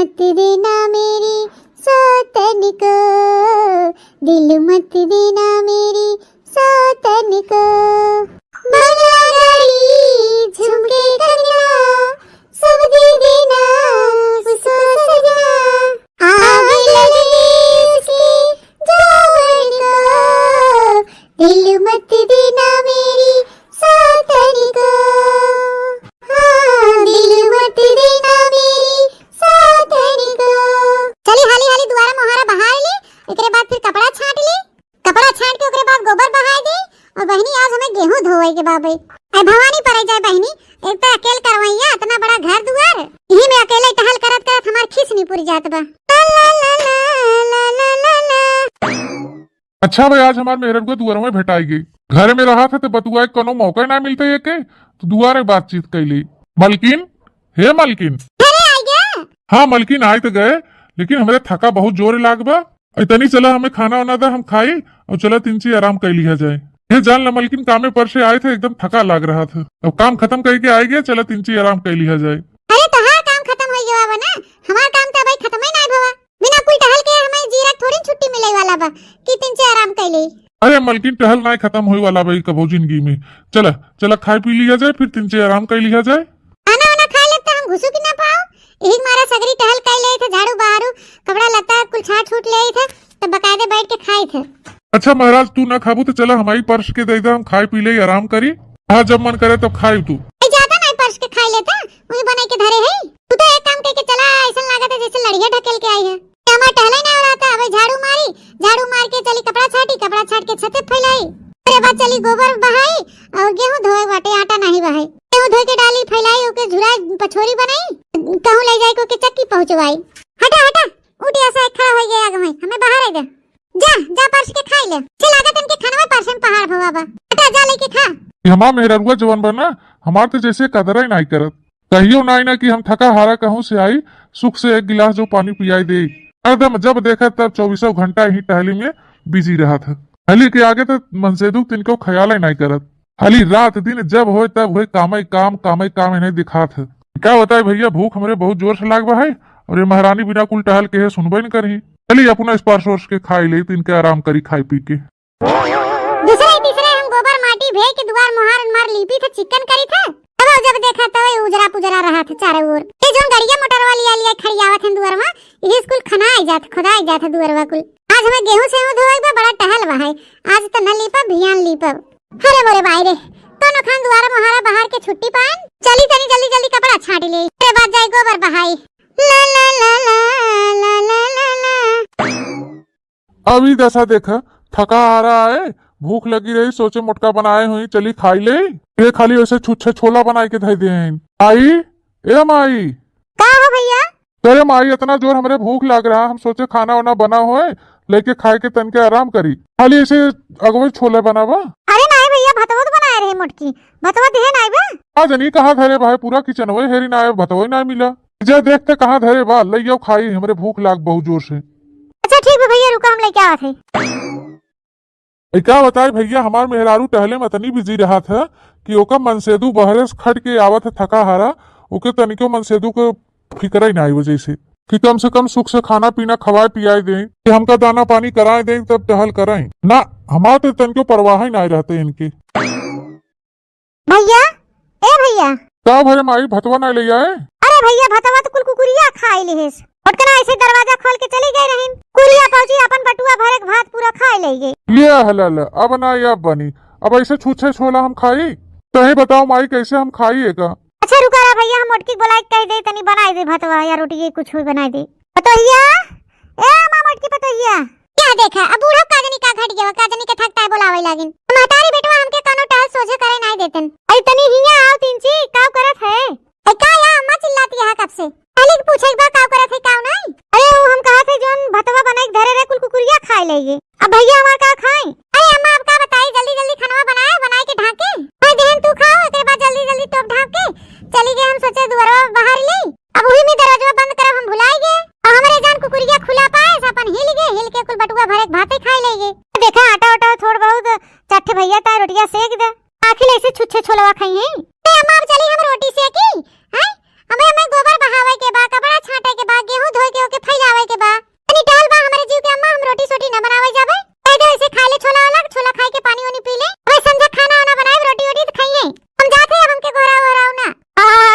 मत देना मेरी सौतन को, दिल मत देना मेरी सौतन को। माला गाड़ी झुमके कन्या सब दे देना उसको सजा, आग लगे उसकी जौहर को, दिल मत देना मेरी सौतन को, हाँ दिल मत देना मेरी सौतन को। चली हाली हाली दुआरा मोहरा बहार ली, एकरे बाद फिर कपड़ा छांट ली, कपड़ा छांट के ओकरे बाद गोबर बहाय दी। और बहनी आज हमें गेहूं धोवे के बाबे ऐ भवानी पड़े जाए बहनी, एक तो अकेले करवैया इतना बड़ा घर दुआर, यही में अकेले टहल करत करत हमार खीस नहीं पूरी जात बा। अच्छा भाई आज हमारे मेहरन को दुआर में भेटाई गई, घर में रहा था तो बतुआ कोनो मौका ना मिलते ये के तो दुआरे बातचीत कैली। मलकिन हे मलकिन, हाँ मलकिन आए तो गए लेकिन हमारे थका बहुत जोर लाग बा, इतनी चला हमें खाना वाना था हम खाई और चला 3 चीज आराम कर लिया जाए। ये जान ला मलकिन कामे पर से आए थे एकदम थका लाग रहा था, अब काम खत्म करके आए गया, चला 3 चीज आराम कर लिया जाए। अरे तोहार काम खत्म हो गया बा ना, हमार काम तो भाई खत्म ही नहीं भवा, बिना कोई टहल के हमें जीरा थोड़ी छुट्टी मिले वाला बा कि 3 चीज आराम कर ले। अरे मलकिन टहल नहीं खत्म हुई वाला भाई कबो जिंदगी में, चला चला खाई पी लिया जाए फिर 3 चीज आराम कर लिया जाए। खाना वाना खा ले तो हम घुसू की ना पाओ, एक मारा सगरी टहल कर ले थे, झाड़ू बहारू कपड़ा लता कुल छाट छूट ले थे तब बकायदे बैठ के खाए थे। अच्छा महाराज तू ना खाबू तो चला हमारी पर्स के दे दे, हम खाई पी ले आराम करी, हाँ जब मन करे तब खाई तू। ज्यादा नहीं पर्स के खाई लेता, वही बना के धरे है, तू तो एक काम करके चला, ऐसा लागत है जैसे लड़िया ढकेल के आई है। हमारा टहला नहीं हो रहा था, अबे झाड़ू मारी, झाड़ू मार के चली कपड़ा छाटी, कपड़ा छाट के छत फैलाई, फिर बाद चली गोबर बहाई और गेहूं धोए बाटे आटा नहीं बहाई, गेहूं धो के डाली फैलाई ओके झुराई पछोरी बनाई, कहूं ले जाए को के चक्की पहुंचवाई। हटा हटा उठ ऐसा खड़ा हो गया आगे में, हमें बाहर आ जा, जा जा पर्स के खाई ले, चल लागत इनके खाना में पर्स में पहाड़ भवा बा, हटा जा लेके खा। हमार मेहरुआ जवान बना हमार तो जैसे कदर ही नहीं करत, कहियो नहीं ना कि हम थका हारा कहूं से आई सुख से एक गिलास जो पानी पियाई दे, एकदम जब देखा तब 24 घंटा ही टहली में बिजी रहा था। हली के आगे तो मनसेदू तिनको ख्याल ही नहीं करत, हली रात दिन जब हो तब हो काम इन्हें दिखा था। क्या बताए भैया भूख हमारे बहुत जोर से लाग है और ये महारानी बिना कुल टहल के सुनबे न करी, चलिए अपना स्पर्श वर्श के खाई ले इनके आराम करी खाई पी के। दूसरे तीसरे हम गोबर माटी भे के दुआर मोहर मार लीपी थे, चिकन करी था, तब जब देखा तब उजरा पुजरा रहा था चारों ओर। ये जो गड़िया मोटर वाली आली खड़ी आवत है दुआर में, ये स्कूल खना आई जात खुदा आई जात दुआर वा कुल। आज हमें गेहूं से धोए बा बड़ा टहल बा है, आज तो न लीपा भियान लीपा। अरे मोरे भाई रे कोनो खान दुआरा मोहरा बाहर के छुट्टी पान, चली तनी जल्दी जल्दी कपड़ा छाट ले, फिर बाद जाए गोबर बहाई। ला ला ला ला ला ला ला। अभी दशा देखा थका आ रहा है, भूख लगी रही, सोचे मोटका बनाए हुई चली खाई ले, ये खाली वैसे छुच्छे छोला बनाए के धई दे। आई ए माई का हो भैया? अरे माई इतना जोर हमरे भूख लग रहा, हम सोचे खाना वाना बना होए लेके खाए के तन के आराम करी, खाली ऐसे अगवे छोले बनावा। अरे नहीं भैया भतवा तो बनाए रहे मोटकी, भतवा दे नहीं बा। आज नहीं कहाँ धरे भाई पूरा किचन वही हेरी ना आए भतवा ना मिला, जे देखते कहाँ धरे बा लइयो खाई, हमरे भूख लाग बहुत जोर से। अच्छा ठीक है भैया रुका हम लेके आवत है। क्या बताए भैया हमार मेहरारू टहले में तनी बिजी रहा था कि ओका मनसेदू बहरे से खट के आवत है थका हारा, ओके तनिको मनसेदू को फिक्र ही ना आई वजह से कि कम से कम सुख से खाना पीना खवाए पियाए दें, कि हमका दाना पानी कराए दें तब टहल कराएं ना, हमारे तो तनिको परवाह ही नहीं रहते इनके। भैया ए भैया क्या भरे माई भतवा नहीं ले आए? अरे भैया भतवा तो कुल कुकुरिया खाई लेहेस, फटकना ऐसे दरवाजा खोल के चली गई रहीन, कुरिया पहुंची अपन बटुआ भरे के भात पूरा खाई ले गई। लिया हलाल अब ना अब बनी, अब ऐसे छूछे छोला हम खाई तो ही बताओ माई कैसे हम खाइएगा। अच्छा रुका रहा भैया हम मोटकी बोला कह दे तनी बनाई दे भतवा या रोटी कुछ भी बनाई दे। पतोहिया ए मां मोटकी पतोहिया क्या देखा, अब बूढ़ा काजनी का घट गया, काजनी के थकता है बोलावे लागिन, महतारी बेटवा हमके कोनो टहल सोझे करे नहीं देतन। अरे तनी हिया आओ तिनची काव करत है, ए का या अम्मा चिल्लाती है कब से, पहले पूछे बा काव करत है काव नहीं। अरे वो हम कहा थे जोन भतवा बनाई धरे रे कुल कुकुरिया खाए लेगे, अब भैया हमार का खाए। अरे अम्मा अब का बताई जल्दी जल्दी खाना बनाए के ढाके, भाई देहन तू खाओ एकरे बाद जल्दी जल्दी टोप ढाक के चली गए, हम सोचे दुआरवा बाहर ले, अब वही में दरवाजा बंद करब हम भुलाई गए, और हमारे जान कुकुरिया खुला पाए अपन हिल के कुल बटुआ भरे भाते खाए लेगे। देखा आटा उटा थोड़ बहुत चट्टे भैया ता रोटियां सेक दे, आखिर ऐसे छुच्छे छोलवा खाई हैं। अम्मा अब चली हम रोटी सेकी हैं, हमें गोबर बहावे के बा, कपड़ा छाटे के बा, गेहूं धोए के ओके फैलावे के बा। तनी टहल बा हमरे जीव के अम्मा, हम रोटी सोटी न बनावे जाबे। कह दे ऐसे खा ले छोला वाला, छोला खाए के पानी वानी पी ले। ओए समझा खाना वाना बनाए, रोटी वोटी तो खाइए। हम जाते अब हमके घोरा हो रहा ना।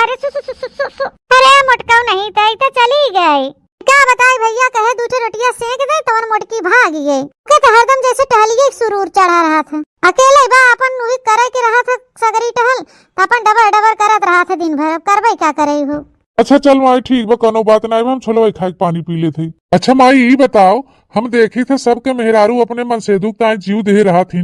अरे सु अरे मोटकाऊ नहीं तई तो चली गई। क्या बताई भैया, कहे दूठे रोटियां सेक दे तो मोटकी भाग गई। के तो हरदम जैसे टहलिए एक सुरूर चढ़ा रहा था। अकेले बा अपन नुही करे के रहा था सगरी टहल, तो अपन डबर डबर करत रहा था दिन भर। अब करबे क्या करे हो। अच्छा चल माई ठीक बा, कोनो बात नहीं, हम छोलो खाए पानी पी ले थे। अच्छा माई ये बताओ, हम देखी थे सबके मेहरारू अपने मन से दुख ताए जीव दे रहा थी।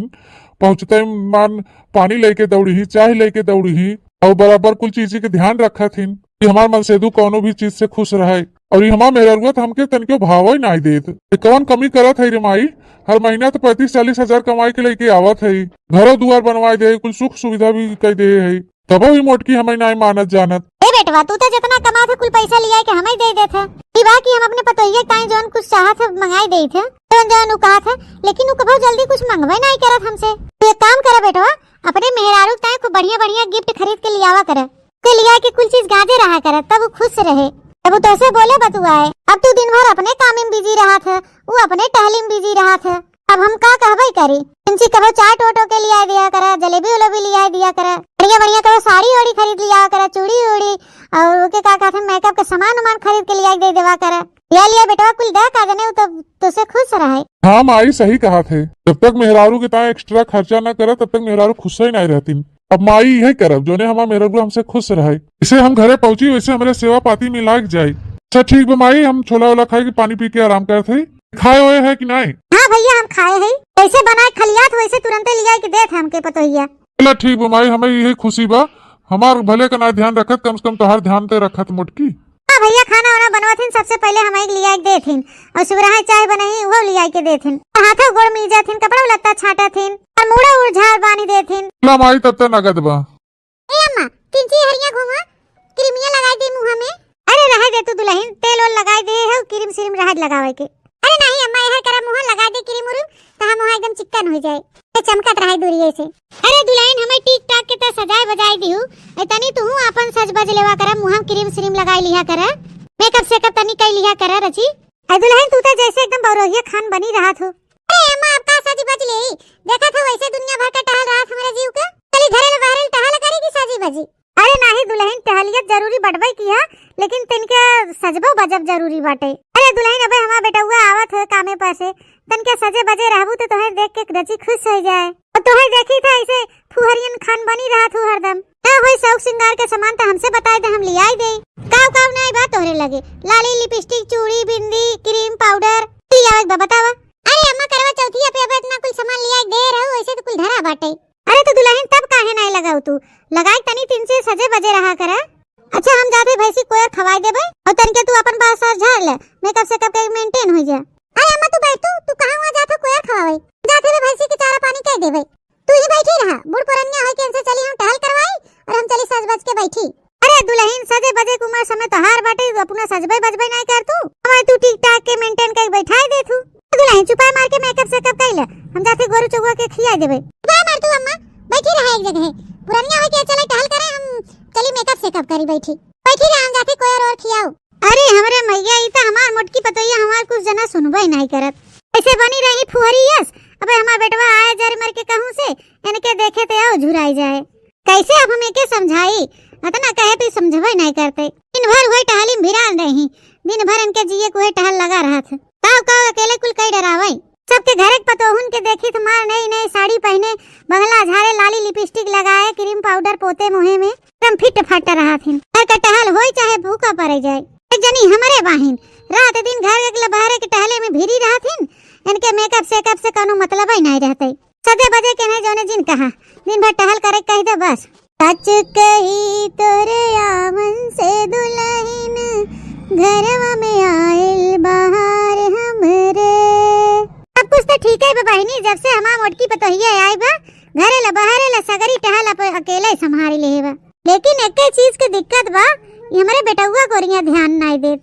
पहुंचते मान पानी लेके दौड़ी ही, चाय लेके दौड़ी ही, और बराबर कुल चीज के ध्यान रखा थी कि हमार मन से कोनो भी चीज से खुश रहे। और ये हमार मेहरारुआ तो हमके तनके भाव ही नहीं देत। कौन कमी करत है रे माई, हर महीना तो 35-40 हजार कमाई के लेके आवत है। घरों दुआर बनवाई दे, कुछ सुख सुविधा भी कह दे है, तबो भी मोटकी हमें नहीं मानत जानत। ए बेटवा, तू तो जितना कमा थे कुल पैसा लिया के हमें दे देथे। ई बा कि हम अपने पतोहिए काई जोन कुछ चाहत है मंगाई देई थे, जोन जोन उ कहा था, लेकिन उ कभो जल्दी कुछ मंगवे नहीं करत हमसे। तू एक काम करे बेटवा, अपने मेहरारू ताए को बढ़िया बढ़िया गिफ्ट खरीद के लियावा करे, के लिया के कुल चीज गाजे रहा करे, तब वो खुश रहे। तब वो तोसे बोले बतुआए। अब तू दिन भर अपने काम में बिजी रहा था, वो अपने टहली में बिजी रहा था। अब हम का कहबे करी। इनसे कभो चाट ओटो के लिया दिया करे, जलेबी उलेबी लिया दिया करे, बढ़िया बढ़िया कभो साड़ी ओड़ी खरीद लिया करे, चूड़ी उड़ी, और ओके का कहते मेकअप के सामान उमान खरीद के लिया दे देवा करे। लिया बेटवा कुल दे का जने तो तुसे खुश रहे। हाँ माई सही कहा थे, जब तक मेहरारू के ताए एक्स्ट्रा खर्चा न करे तब तक मेहरारू खुश ही नहीं रहती। अब माई यही करब जो ने हमारा मेहरारू हमसे खुश रहे। इसे हम घरे पहुंची वैसे हमारे सेवा पाती में लाग जाये। अच्छा ठीक है माई, हम छोला वाला खाए के पानी पी के आराम करते। खाए हुए है कि नहीं? हाँ भैया हम खाए हैं, ऐसे बनाए खलियात वैसे तुरंत लिया के देत हमके पतोहिया। चलो ठीक है माई, हमें यही खुशी बा, हमार भले का ना ध्यान रखत, कम से कम तोहार ध्यान ते रखत मोटकी। हाँ भैया, खाना वाना बनवाथिन सबसे पहले हमें लिया के देथिन, और सुबह चाय बनाई वो लिया के देथिन, हाथों गोड़ मिल जाथिन, कपड़ा लत्ता छाटाथिन, और मुड़ा उड़ झाड़ बानी देथिन। ला माई तब तक नगद बा। ए अम्मा, किंची हरिया घुमा, क्रीमिया लगाई दे मुंह में। अरे रहे दे तू दुल्हन, तेल और लगाई दे है, क्रीम श्रीम रहत लगावे के। अरे नहीं अम्मा, यह करा मुंह लगा दे क्रीम उरीम, तो हम एकदम चिकन हो जाए, चमकत रहे दूरिये से। अरे दुल्हन हमें टीक टाक के तो सजाए बजाई दिहु, तनी तू अपन सज बज लेवा करा, मुंह क्रीम श्रीम लगाई लिया करा, मेकअप सेकअप तनी कई लिया करा रची। अरे दुल्हन तू तो जैसे एकदम बौरोहिया खान बनी रहा थो। अरे अम्मा आपका सज बज ले, देखा था वैसे दुनिया भर का टहल रहा हमारे जीव का, चली घरे बाहर टहल करेगी सजी बजी। अरे नाही दुल्हन, टहलियत जरूरी बढ़बई किया, लेकिन तनके सजबो बजब जरूरी बाटे। अरे दुल्हन अबे हमारा बेटा हुआ आवत है कामे पर से, तनके सजे बजे रहबू तो तोहे देख के रची खुश हो जाए। और तोहे देखी था ऐसे फुहरियन खान बनी रहा तू हरदम। ना होई शौक श्रृंगार के सामान तो हमसे बताए दे, हम लिया दे। काव काव नहीं बात तोहरे लगे, लाली लिपस्टिक चूड़ी बिंदी क्रीम पाउडर लिया एक बतावा। अरे अम्मा करवा चौथी पे अब इतना कुल सामान लिया दे रहू, ऐसे तो कुल धरा बाटे। अरे तो दुल्हन तब काहे नहीं लगाऊ तू, लगाई तनी तीन से सजे बजे रहा करा। अच्छा हम जाते भैंसी कोयर खवाई देबे, और तनके तू अपन बाल सार झाड़ ले, मेकअप सेकअप के मेंटेन हो जा। अरे अम्मा तू बैठ, तू कहां वहां जात कोयर खवाई, जाते रे भैंसी के चारा पानी कह देबे। तू ही बैठी रहा, बूढ़ पुरनिया होय के चली हम टहल करवाई, और हम चली सज बज के बैठी। अरे दुल्हन सजे बजे कुमार समय तो हार बाटे, अपना सजबे बजबे नहीं कर तू, हमें तू ठीक ठाक के मेंटेन कर बैठाई दे तू। दुल्हन चुपा मार के मेकअप सेकअप कर ले, हम जाते गोरु चुगवा के खियाई देबे। चुपा मार तू अम्मा, बैठी रहा एक जगह, पुरनिया होय के चले टहल करे, हम चली मेकअप सेकअप करी बैठी रहा, हम जाते कोयर और खियाओ। अरे हमरे मैया ई त हमार मोटकी पतोहिया हमार कुछ जना सुनबे नहीं करत, ऐसे बनी रही फुहरी यस। अबे हमार बेटवा आए जर मर के कहूं से इनके देखे ते आओ झुराई जाए, कैसे अब हमें के समझाई, इतना कहे तो समझबे नहीं करते। दिन भर हुए टहली भिराल रही, दिन भर इनके जिए को टहल लगा रहा था, काव अकेले कुल कई डरावई। सबके घरे पतोहुन के देखी तो मार नई नई साड़ी पहने, बंगला झाड़े, लाली लिपस्टिक लगाए, क्रीम पाउडर पोते मुहे में, एकदम फिट फाट रहा थी। का टहल होई चाहे भूखा पड़ जाए। एक जनी हमारे बाहिन रात दिन घर के बाहर के टहले में भीरी रहा थी, इनके मेकअप सेकअप से कोनो मतलब ही नहीं रहते, सजे बजे के नहीं जोने जिन कहा दिन भर टहल करे कह दे बस। सच कही तोरे आमन से दुल्हन, घरवा में आयल बाहर हमरे। सब कुछ तो ठीक है बहनी, जब से हमार मोटकी पतोहिया आई बा, घरे ला बाहरे ला सगरी टहल अकेले संभारी ले बा, लेकिन एक चीज के दिक्कत बा, ये हमारे बेटुआ कोरिया ध्यान नहीं दे।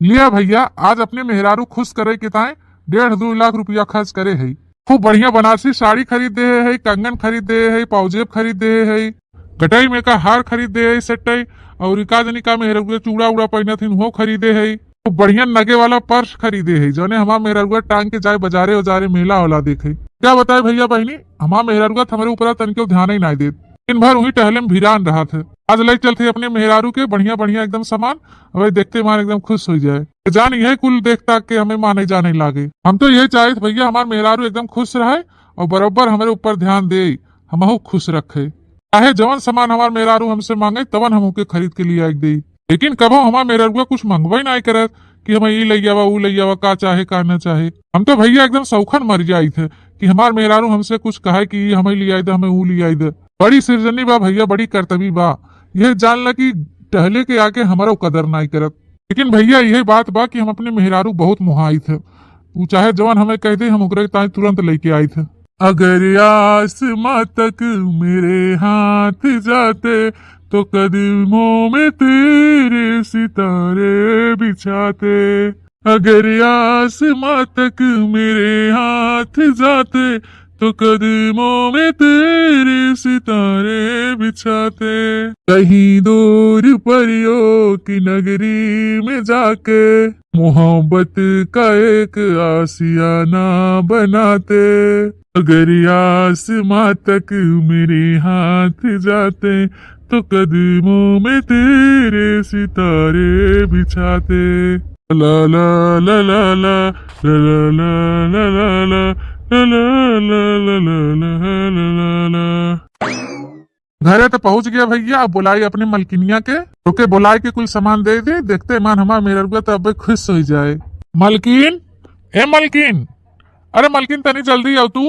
लिया भैया, आज अपने मेहरारू खुश करे के ताए 1.5-2 लाख रुपया खर्च करे है, खूब बढ़िया बनारसी साड़ी खरीद दे है, कंगन खरीद दे है, पाउजेब खरीद दे है, कटाई में का हार खरीद दे है सट्टई, और का जनी का मेहरुआ चूड़ा उड़ा पहना थी वो खरीदे है। तो बढ़िया नगे वाला पर्स खरीदे है जोने हमार मेहरुआ टांग के जाए बाजारे उजारे मेला वाला देखे। क्या बताए भैया बहनी, हमार मेहरुआ हमारे ऊपर तनिको ध्यान ही नहीं दे, दिन भर वही टहले में भिरान रहा था। आज ले चलते अपने मेहरारू के बढ़िया बढ़िया एकदम सामान, वही देखते मान एकदम खुश हो जाए। जान यही कुल देख ताक के हमें माने जाने लागे। हम तो यही चाहे थे भैया हमार मेहरारू एकदम खुश रहे और बराबर हमारे ऊपर ध्यान दे, हमहू खुश रखे। चाहे जवन सामान हमार मेहरारू हमसे मांगे तवन हम ओके खरीद के लिए आग दे, लेकिन कबो हमार मेहरारुआ कुछ मंगवा ही नहीं करत कि हमें ये ले आवा वो ले आवा, का चाहे का न चाहे। हम तो भैया एकदम सौखन मर जाई थे कि हमार मेहरारू हमसे कुछ कहे कि ये हमें ले आई दे, हमें वो ले आई दे। बड़ी सिरजनी बा भैया, बड़ी कर्तव्य बा, यह जान ला कि टहले के आके हमारा कदर नहीं करत। लेकिन भैया यही बात बा कि हम अपने मेहरारू बहुत मुहाई थे, वो चाहे जवान हमें कह दे हम ओकरे ताई तुरंत लेके आए थे। अगर आसमां तक मेरे हाथ जाते तो कदमों में तेरे सितारे बिछाते। अगर आसमां तक मेरे हाथ जाते तो कदमों में तेरे सितारे बिछाते। कहीं दूर परियों की नगरी में जाके मोहब्बत का एक आशियाना बनाते। अगर आसमां तक मेरे हाथ जाते तो कदमों में तेरे सितारे बिछाते। ला ला ला ला ला ला ला ला ला ला घरे तो पहुंच गया भैया। अब बुलाई अपने मलकिनिया के, ओके बुलाई के कुछ सामान दे दे, देखते मान हमारा मेहरुआ तो अब खुश हो जाए। मलकिन, ए मलकिन, अरे मलकिन तनी जल्दी आओ तू।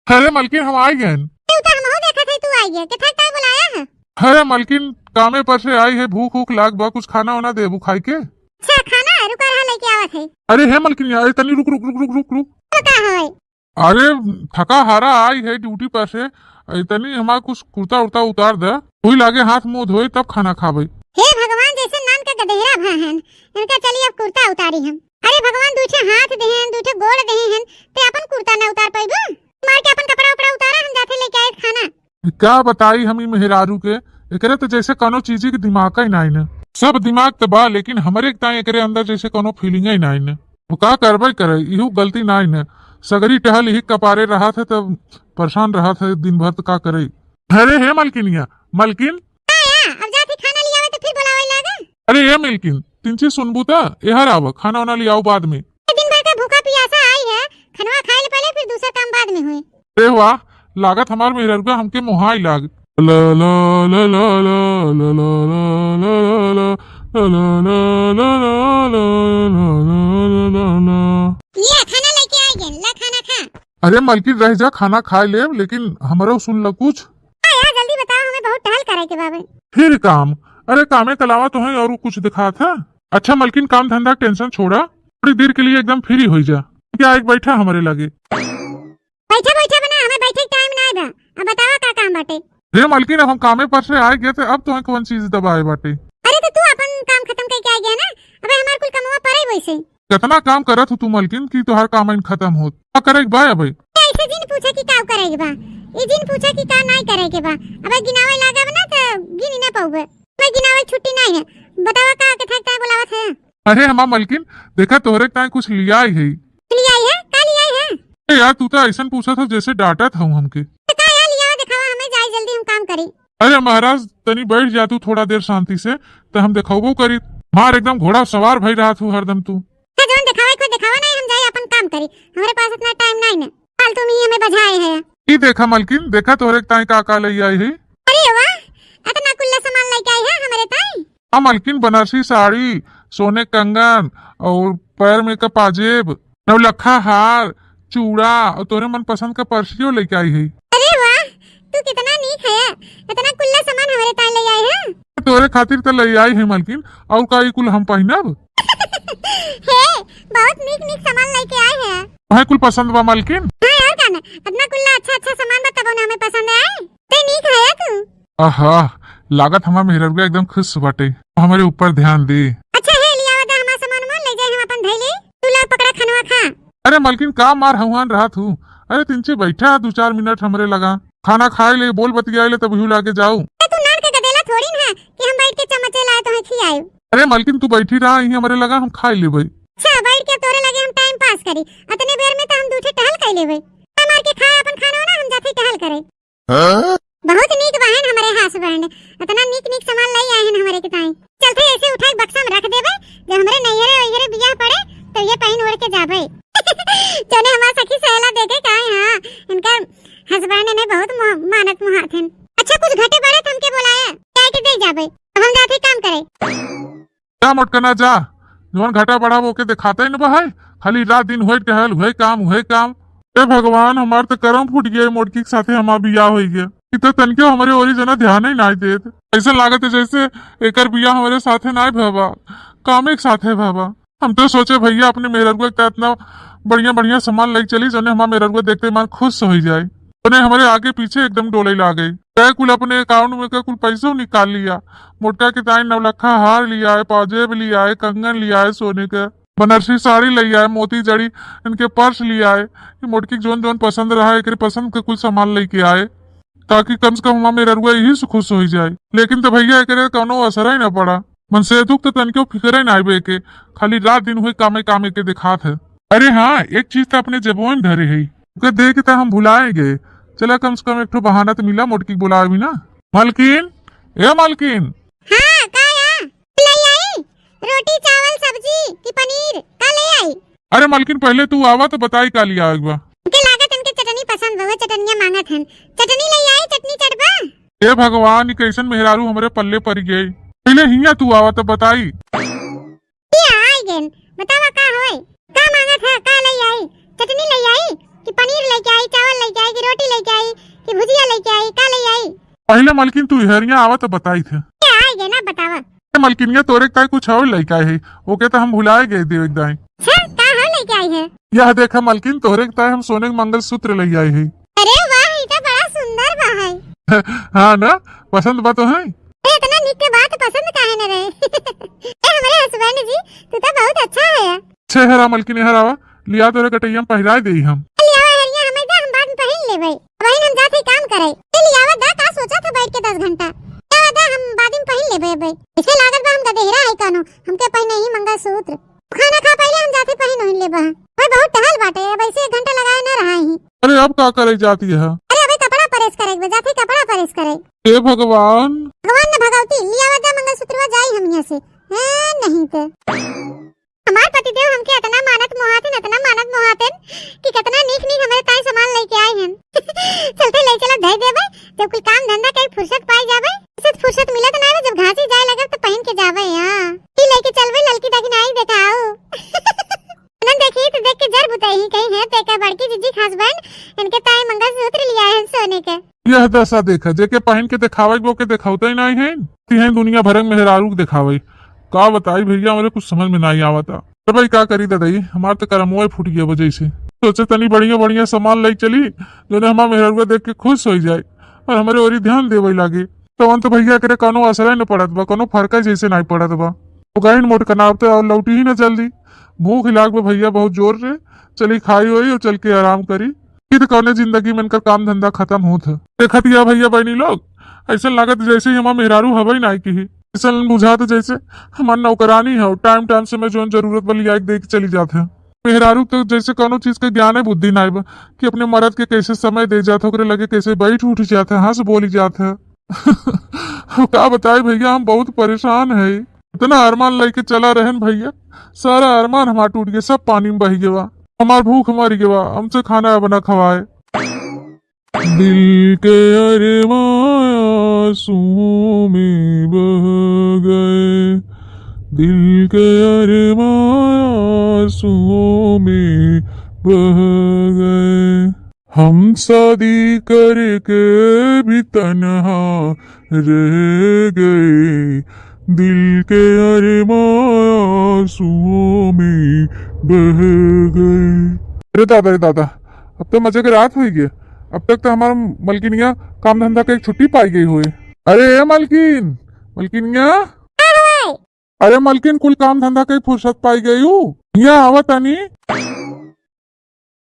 अरे मलकिन हम आ गए। अरे मलकिन कामे पर से आई है, भूख भूख लाग बा, कुछ खाना वाना दे खाई के। अरे है मलकिन यार, तनी रुक रुक रुक रुक रुक रुक। अरे थका हारा आई है ड्यूटी पर से, तनी हमारा कुछ कुर्ता उर्ता उतार दे, वही लागे हाथ मुंह धोए तब खाना खाबे। हे भगवान, जैसे नाम का गधेरा भाहन इनका चलिए अब कुर्ता उतारी हम। अरे भगवान, दूठे हाथ देहन दूठे गोड़ देहन ते अपन कुर्ता न उतार पाइबो। मार के अपन कपड़ा उपड़ा उतारा, हम जाते लेके आए खाना। क्या बताई हम मेहरारू के, एकरे तो जैसे कोनो चीज के दिमाग ही नहीं न, सब दिमाग तो बा लेकिन हमारे एकरे अंदर जैसे कोनो फीलिंग ही नहीं न। वो का करबे करे, इहू गलती नहीं न, सगरी टहल ही कपारे रहा था तब परेशान रहा था दिन भर, तो का करे। अरे हे मलकिनिया, मलकिन अब जाते खाना ले आवे तो फिर बुलावे लागे। अरे ये मलकिन तीन चीज सुनबू ता एहर आव, खाना वाना ले आओ बाद में। दिन भर का भूखा प्यासा आई है, खाना खाए ले पहले फिर दूसरा काम बाद में होए। अरे वाह, लागत हमार मेहरुआ हमके मोहाई लाग। ला ला ला ला ला ला ला ला ला ये खाना लेके आए गए, ला खाना खा। अरे मलकिन रह जा, खाना खा ले, लेकिन हमारा सुन ल कुछ। यार जल्दी बताओ, हमें बहुत टहल करे के बाबे। फिर काम, अरे कामे के अलावा तो है और कुछ दिखा था। अच्छा मलकिन काम धंधा टेंशन छोड़ा, थोड़ी देर के लिए एकदम फ्री हो जा। क्या एक बैठा हमारे लगे, बैठा बैठा बना, हमें बैठे टाइम नहीं बा। अब बताओ का काम बाटे। रे मलकिन अब हम कामे पर से आए गए थे, अब तो है कौन चीज दबाए बाटे। अरे तो तू अपन काम खत्म करके आ गया ना, अबे हमार कुल कमवा पड़े वैसे। कितना काम करत हो तू मलकिन की तो हर काम इन खत्म हो, क्या करे बा भाई। ऐसे दिन पूछा कि का करेगे बा, ये दिन पूछा कि का नहीं करेगे बा। अबे गिनावे लागा बना तो गिन ना पाऊबे, मैं गिनावे छुट्टी नहीं है। बतावा का के थकता है बुलावत है। अरे हमार मलकिन देखा तोहरे ताई कुछ लिया ही है। लिया है का लिया है? अरे यार तू तो ऐसा पूछा था जैसे डांटा था हमके। अरे महाराज तनी बैठ जा तू थोड़ा देर शांति से, तो हम दिखाबो करी। मार एकदम घोड़ा सवार भई रहा तू हरदम तू। जोन दिखावे को दिखावा नहीं, हम जाए अपन काम करी, हमारे पास इतना टाइम नहीं है। फालतू में हमें बजाए है। ये देखा मलकिन, देखा तोरे ताई का ले आई है। अरे वाह, इतना कुल्ला सामान लेके आई है हमारे ताई। हाँ मलकिन, बनारसी साड़ी, सोने कंगन और पैर में का पाजेब, नवलखा हार, चूड़ा और तोरे मन पसंद का पर्सियो लेके आई है। अरे वाह, तू कितना नीक है, इतना कुल्ला सामान हमारे ताई ले आई है। तोरे खातिर तो ले आई है मलकिन, और का ई कुल हम पहनब। हे, बहुत नीक नीक सामान लेके आए हैं। वह कुल पसंद बा मलकिन। हाँ यार काना, इतना कुल्ला अच्छा अच्छा सामान बा तब हमें पसंद आए। ते नीक है तू। आहा, लागत हमार मेहरुआ एकदम खुश बाटे, हमारे ऊपर ध्यान दे। अच्छा है, लिया वादा हमारा सामान मन ले जाए, हम अपन धइले। तू ला पकड़ा खानवा खा। अरे मलकिन का मार हवान रहा तू, अरे तिनचे बैठा 2-4 मिनट हमरे लगा। खाना खाए ले, बोल बतियाए ले, तभी लाके जाऊं। तू नान के गदेला थोड़ी ना कि हम बैठ के चमचे लाए तो खियाए। अरे मालकिन तू बैठी रहा, यही हमारे लगा हम खाई ले भाई। अच्छा बैठ के तोरे लगे हम टाइम पास करी, अतने बेर में तो हम दूठे टहल कर लेबै। मार के खाए अपन खाना ना, हम जाते टहल करे। बहुत नीक बहन हमारे हस्बैंड, इतना नीक नीक सामान ले आए हैं हमारे के ताई। चलते ऐसे उठाई बक्सा में रख देबे, जब हमरे नैहरे ओहरे बियाह पड़े तो ये पहन ओढ़ के जाबे। चने हमार सखी सहेला देखे का हां, इनका हस्बैंड ने बहुत मानत मुहात हैं। अच्छा कुछ घटे बड़े तो हमके बुलाया, क्या के दे जाबे, अब हम जाते काम करे। क्या मटकना जा, जवन घाटा बढ़ा वो के दिखाते ही न बहाय, खाली रात दिन होए टहल, होए काम। ए भगवान, हमार तो करम फूट गया, मोटकी के साथे हमार बियाह हो गया। इतना तनके हमारे ओरी जना ध्यान ही नहीं देत। ऐसा लागत है जैसे एकर बियाह हमारे साथे नहीं भवा, काम एक साथे भवा। हम तो सोचे भैया अपने मेहरगुआ का इतना बढ़िया बढ़िया सामान ले चली, जने हमारे मेहरगुआ देखते मान खुश हो जाए। उन्हें हमारे आगे पीछे एकदम डोले ला गई। तय कुल अपने अकाउंट में का कुल पैसों निकाल लिया। मोटका के ताई नवलखा हार लिया है, पाजेब लिया है, कंगन लिया है सोने का, बनारसी साड़ी लिया है, मोती जड़ी इनके पर्स लिया है। मोटकी जोन जोन पसंद रहा है, पसंद के कुल सामान लेके आए, ताकि कम से कम हमारा मेहरगुआ यही से खुश हो जाए। लेकिन तो भैया एक कौनो असर ही न पड़ा। मन से दुख तो तनिको फिक्र ही ना के, खाली रात दिन हुए कामे के दिखात है। अरे हाँ, एक चीज तो अपने जेबों में धरे है, देख तो हम भुलाए गए। चला कम से कम एक ठो बहाना तो मिला मोटकी बुलाए भी ना। मालकिन, ए मालकिन। हाँ, काया ले आई रोटी चावल सब्जी की पनीर का ले आई। अरे मालकिन पहले तू आवा तो बताई का लिया एक बार। के लागत इनके चटनी पसंद बवे, चटनियां मांगत हन, चटनी ले आई, चटनी चटबा। ए भगवान, कैसन मेहरारू हमारे पल्ले पड़ गई। पहले हिया तू आवा तो बताई। ये आई गेन, बतावा का होए, का मांगत है, का ले आई, चटनी ले आई कि पनीर लेके आई, चावल लेके आई कि रोटी लेके आई कि भुजिया लेके आई, का ले आई। पहले मालकिन तू हरिया आवा तो बताई थे। ये आई गेन, अब बतावा। मालकिनिया तोरे ताई कुछ और लेके आए है, ओके तो हम भुलाए गए देव एकदम। अच्छा का हो लेके आई है। यह देखा मालकिन, तोरे ताई हम सोने के मंगलसूत्र ले आए है। अरे वाह, ये तो बड़ा सुंदर बा है। हाँ ना, पसंद बा तो है। इतना निक के बात पसंद काहे न रहे। ए हमारे हस्बैंड जी, तू तो बहुत अच्छा है। छे हरा मालकिन हरावा लिया तोरे कटैया पहराए दे हम। लिया हरिया हमें दे, हम बाद में पहन लेबै, वही हम जाते काम करे। लियावा दा का सोचा था बैठ के 10 घंटा, लियावा दा हम बाद में पहन लेबै। अबे इसे लागत बा हम गदेहरा है कानो, हमके पहने ही मंगलसूत्र। खाना खा पहले हम जाते पहन होई लेबा। भाई बहुत टहल बाटे, अब ऐसे 1 घंटा लगाए ना रहा ही। अरे अब का करे जाती है। अरे अबे कपड़ा प्रेस करे, जाते कपड़ा प्रेस करे। हे भगवान, भगवान ने भगवती, लियावा दा मंगलसूत्रवा जाई हम यहाँ से। नहीं तो हमार पतिदेव हमके इतना मानत मोहाते कि कितना नीक हमारे ताई सामान लेके आए हैं। चलते ले चला धै देबे, जब कोई काम धंधा के फुर्सत पाई जाबे, इसे फुर्सत मिले तो ना, जब घासी जाए लगे तो पहन के जाबे। हां की लेके चलबे, ललकी दगी नहीं देखाओ। न देखी तो देख के जर बुताई कहीं है ते का बड़की जीजी हस्बैंड इनके ताई मंगलसूत्र लिया है सोने के। यह दशा देखा जेके पहन के दिखावे वो के दिखावते ही नहीं है, तिहे दुनिया भर में मेहरारू दिखावे। का बताई भैया, हमारे कुछ समझ में नहीं आवता। तो भाई का करी दादाई, हमार तो करमुआ फूट गया वजह से। सोचे तनी बढ़िया बढ़िया सामान ले चली, जो हमारा मेहरारू देख के खुश हो जाए और हमारे ओरी ध्यान देवे लागे। तो तो भैया करे कोनो असर न पड़त बा, कोनो फर्क जैसे नहीं पड़त बा। तो गई मोट कनावते और लौटी ही न जल्दी। भूख लाग बा भैया बहुत जोर से, चली खाई हुई और चल के आराम करी। कि कौने जिंदगी में इनका काम धंधा खत्म होता। देखा दिया भैया बहनी लोग, ऐसा लागत जैसे ही हमारा मेहरारू हवाई नहीं की, ऐसा बुझाते जैसे हमारा नौकरानी है, टाइम टाइम से मैं जो जरूरत वाली आग दे के चली जाते हैं। मेहरारू तो जैसे कोनो चीज का ज्ञान है बुद्धि नहीं बा कि अपने मर्द के कैसे समय दे जाते, ओकरे लगे कैसे बैठ उठ जाते हैं, हंस बोली जाते हैं। क्या बताए भैया, हम बहुत परेशान है। इतना अरमान लेके चला रहन भैया, सारा अरमान हमारा टूट गया, सब पानी में बह गया। हमार भूख मर गया, हमसे खाना बना खवाए। दिल के अरमान आंसुओं में बह गए, दिल के अरमान आंसुओं में बह गए। हम शादी करके भी तन्हा रह गए, दिल के अरमान आंसुओं में बह गए। अरे दादा, अब तो मजे की रात हुई गई। अब तक तो हमारा मलकिनिया काम धंधा का एक छुट्टी पाई गई हुई। अरे मलकिनिया, अरे मलकिन कुल काम धंधा का फुर्सत पाई गई हूँ, यहाँ आवा तनी।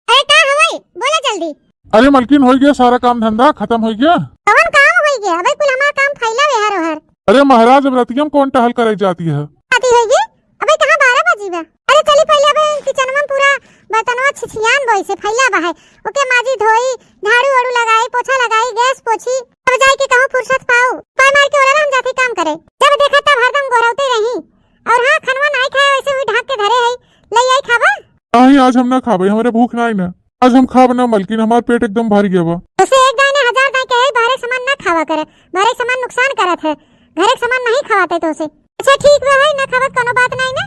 अरे का हवाई, बोला जल्दी। अरे मलकिन हो गया सारा काम धंधा खत्म हो गया। कौन काम हो गया? अबे कुल हमारा काम फैला है हर हर। अरे महाराज अब रतियम कौन टहल कराई जाती है? आती होगी। अबे कहाँ 12 बजी बा? अरे चली पहले अबे किचन में पूरा बर्तनवा छिछियान बोई से फैला बा है। ओके माजी धोई, झाड़ू वाड़ू लगाई, पोछा लगाई, गैस पोछी। अब जाए के कहूँ फुर्सत पाऊ। पाई मार के ओला हम जाते काम करे। जब देखा तब हरदम गोरौते रही। और हाँ खनवा नहीं खाए वैसे हुई ढाक के धरे है। ले आई खाबा? नहीं आज हम ना खाबे, हमारे भूख नहीं ना। आज हम खाब ना मलकिन, हमार पेट एकदम भर गया बा। उसे एक दाने 1000 दाने कहे बाहर सामान ना खावा करे। बाहर सामान नुकसान करत है। घर सामान नहीं खवाते तो उसे। अच्छा ठीक बा है ना खावत कोनो बात नहीं ना।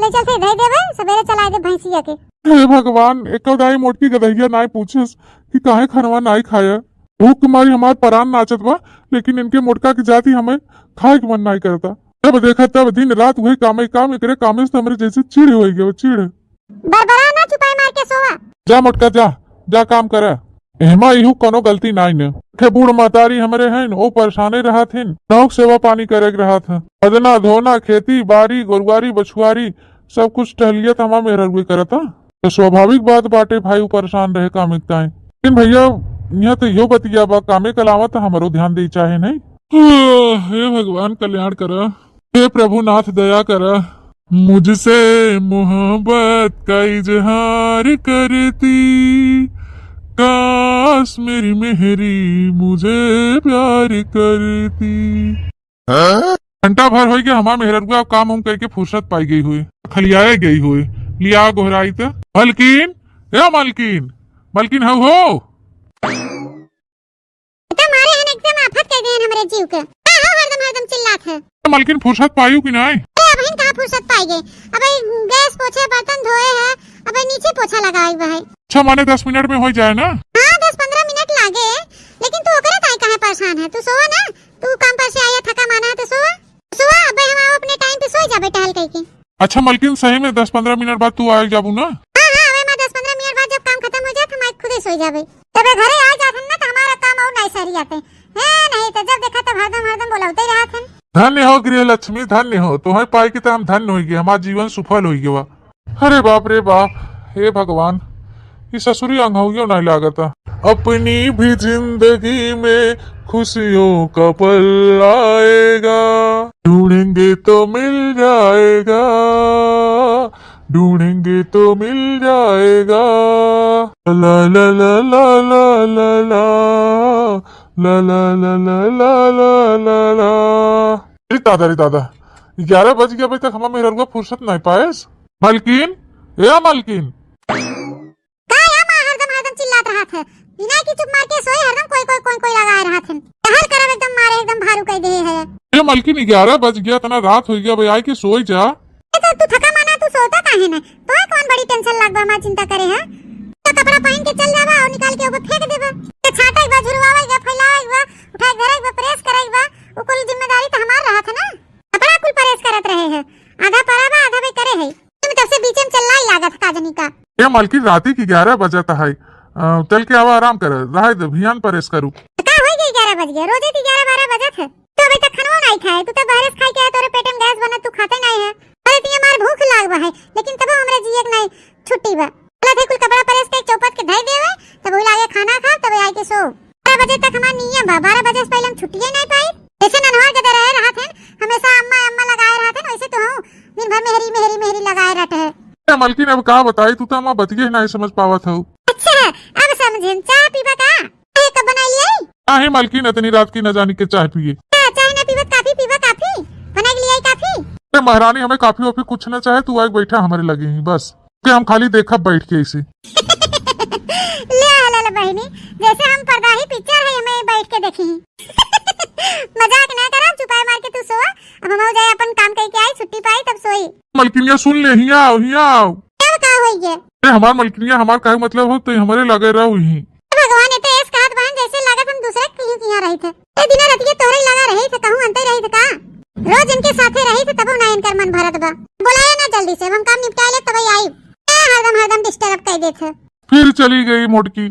ले चल से दे देवे सवेरे चला दे भैंसिया के। हे भगवान एक दाई मोटकी गदहिया नाई पूछस कि काहे खनवा नाई खाया। भूख मारी हमार परान नाचत बा, लेकिन इनके मोटका की जाति हमें खाए के मन नहीं करता। जब देखा तब दिन रात वही काम एकरे कामे से हमरे जैसे चिड़ हो गया चिड़। बरबरा ना चुपाई मार के सोवा। जा मोटका जा काम करे। एमा इहू कोनो गलती नहीं ने। थे बूढ़ महतारी हमरे हैं ओ परेशाने रहा थे। नौक सेवा पानी करे रहा था। बदना धोना खेती बाड़ी गोरुआरी बछुआरी सब कुछ टहलियत हमा मेहर हुए करता। तो स्वाभाविक बात बाटे भाई परेशान रहे कामिकताएं। लेकिन भैया यहाँ तो यो बतिया बा कामे कलावत हमारो ध्यान दे चाहे नहीं। हे भगवान कल्याण करा, हे प्रभुनाथ दया करा। मुझसे मोहब्बत का इजहार करती, काश मेरी मेहरी मुझे प्यार करती। घंटा भर हो गया हमारा मेहरुआ काम उम करके फुर्सत पाई गई हुई, खलियाए गई हुई। लिया गोहराई तो मलकिन या मलकिन हो मारे हन एकदम आफत कह गए हमरे जीव के। हरदम चिल्लात है। मलकिन फुर्सत पायू कि नहीं? बहन कहाँ फुर्सत पाई गई? अबे गैस पोछे बर्तन धोए है। अबे नीचे पोछा लगाई बा है। अच्छा माने 10 मिनट में हो जाए ना? हाँ 10-15 मिनट लागे। लेकिन तू ओकरे ताई काहे परेशान है? तू सोवा ना। तू काम पर से आया थका माना है तो सोवा। अबे हम अपने टाइम पे सो जाबे टहल करके। अच्छा मलकिन सही में 10-15 मिनट बाद तू आ जाबू ना? हाँ अबे मैं 10-15 मिनट बाद जब काम खत्म हो जाए हम खुद ही सो जाबे। तबे घरे आ जाथन ना तो हमारा काम और नहीं सरी आते हैं। नहीं तो जब देखा तब हरदम बोलाते ही रहत हैं। धन्य हो गृह लक्ष्मी धन्य हो। तुम्हें पाई के तो हम धन्य हो गए, हमारा जीवन सफल हो गया। अरे बाप रे बाप, हे भगवान ये ससुरी अंगहुइयों नहीं लागता। अपनी भी जिंदगी में खुशियों का पल आएगा, ढूंढेंगे तो मिल जाएगा, ढूंढेंगे तो मिल जाएगा। ला ला ला ला ला ला ला ला ला ला ला ला ला ला। अरे दादा 11 बज गया, अभी तक हमारा मेहरुआ फुर्सत नहीं पाएस। मलकिन या मलकिन हरदम चिल्लात रहा था। बिना की चुप मार के सोए हरदम कोई लगाए रहा था। टहल करब एकदम मारे एकदम भारू कह दे है। ये मलकिन 11 बज गया, तना रात हो गया, भाई आई के सोई जा। तो तू थका माना तू सोता काहे ना? तो कौन बड़ी टेंशन लागबा हमार चिंता करे है? तो कपड़ा पहन के चल जावा और निकाल के ऊपर फेंक देबा। तो छाटेगा झुरवावेगा फैलावेगा उठाए धरेगा प्रेस करेगा। वो कुल जिम्मेदारी तो हमार रहा था ना। कपड़ा कुल प्रेस करत रहे है। आधा पराबा आधा भी करे है। तुम तब से बीच में चलना ही लागत काजनी का। ये मलकिन राती की 11 बजता है। चल के आवा आराम कर रहा भियान परेस करू। का हो गई 11 बज गया। रोजे की 11-12 बजत है। तो अभी तक खाना नहीं खाए। तू तो बाहर खाई के तोरे पेट में गैस बना तू खाते नहीं है। अरे तिया मार भूख लागबा है लेकिन तब हमरे जिए के नहीं छुट्टी बा। चला थे कुल कपड़ा प्रेस के चौपट के धई देवे तब वो लागे खाना खा तब आई के सो। 12 बजे तक हमार नियम बा। 12 बजे से पहले हम छुट्टी नहीं पाई। जैसे ननवा के रहे रहा थे हमेशा अम्मा लगाए रहा थे वैसे तो हूं दिन भर मेहरी लगाए रहते है। मलकिन अब कहा बताई तू तो हम बतिये नहीं समझ पावत हो। अच्छा अब समझे। चाय पीबा का? कब बनाई लिए? काहे मलकिन इतनी रात की न जानी के चाय पिए। चाय ना पीबा काफी पीबा काफी बना के लिए काफी। तो महारानी हमें काफी वाफी कुछ न चाहे, तू आके बैठा हमारे लगे ही बस कि हम खाली देखा बैठ के इसे। ले बहनी जैसे हम पर्दा ही पिक्चर है हमें बैठ के देखी। मजाक ना करा चुपाई मार के तू सो। अब हम जाए अपन काम करके आई छुट्टी पाई तब सोई। मलकिनिया सुन ले हिया आओ। क्या का होई गया? हमार मलकिनिया हमार का मतलब हो तो हमारे लगे रहो ही। भगवान ने तो ऐसे कहा बहन जैसे लागत हम दूसरे किया रही थे। ए दिन रात के तोरे लगा रही थे कहूं अंते रही थे का? रोज इनके साथे रही थे तब ना इनकर मन भरत बा। बुलाया ना जल्दी से हम काम निपटा ले तब आई। हरदम डिस्टर्ब कर देथे। फिर चली गई मोटकी।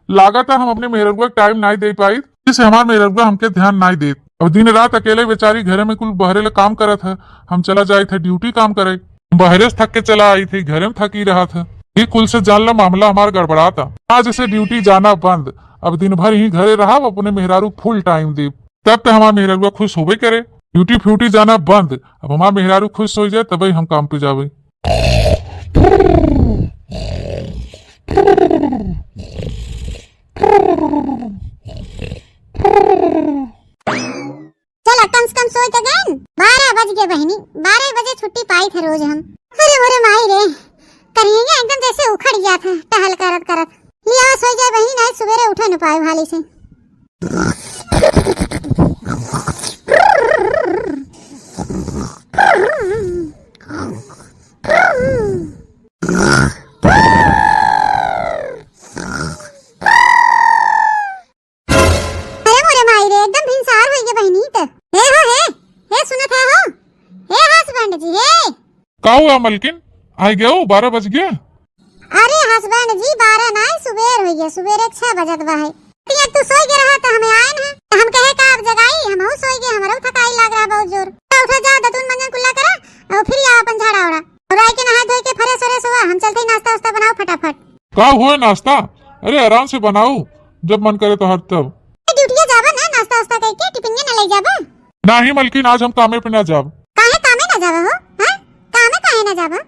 लागत हम अपने मेहरुआ टाइम नहीं दे पाई, जिससे हमारे मेहरुआ हमके ध्यान नहीं दे। और दिन रात अकेले बेचारी घरे में कुल बहरे काम करत है। हम चला जाए थे ड्यूटी काम करे, बहरे से थक के चला आई थी, घरे में थकी रहा था। ये कुल से जानला मामला हमारा गड़बड़ा था। आज से ड्यूटी जाना बंद, अब दिन भर ही घरे रहा, अपने मेहरारू फुल टाइम दे, तब तो हमारा मेहरारू खुश होबे करे। ड्यूटी फ्यूटी जाना बंद, अब हमारा मेहरारू खुश हो जाए तभी हम काम पे जावे। चला कम से कम सोच तो गए। 12 बज गए बहनी, 12 बजे छुट्टी पाई थे रोज हम। अरे मोरे माई रे, करिएंगे एकदम जैसे उखड़ गया था टहल करत करत। लिया सो जाए बहनी, नहीं सवेरे उठे न पाए भाली से। अरे मोरे माई रे, एकदम भिनसार हो गए बहनी त। हे हो हे सुनत है हो, हे हस्बैंड जी हे। का हुआ मलकिन, आ गया हो? 12 बज गया। अरे हस्बैंड जी 12 नहीं, सुबेर हो गया, सुबेरे 6 बजत बा है। तू सोई के रहा तो हमें आए न, हम कहे का अब जगाई, हम हो सोई गए, हमरो थकाई लग रहा बहुत जोर। उठो जा, दतुन मंजन कुल्ला करा और फिर आ अपन झाड़ा ओड़ा और आई के नहा धोई के फ्रेश व्रेश हुआ। हम चलते नाश्ता वास्ता बनाओ फटाफट। का हुआ नाश्ता? अरे आराम से बनाओ, जब मन करे तो हर तब। ड्यूटी जाबा ना, नाश्ता वास्ता करके टिफिन में न ले जाबा? नहीं मलकिन, आज हम कामे पे ना जाब। काहे कामे ना जाबा हो? हां कामे काहे ना जाबा?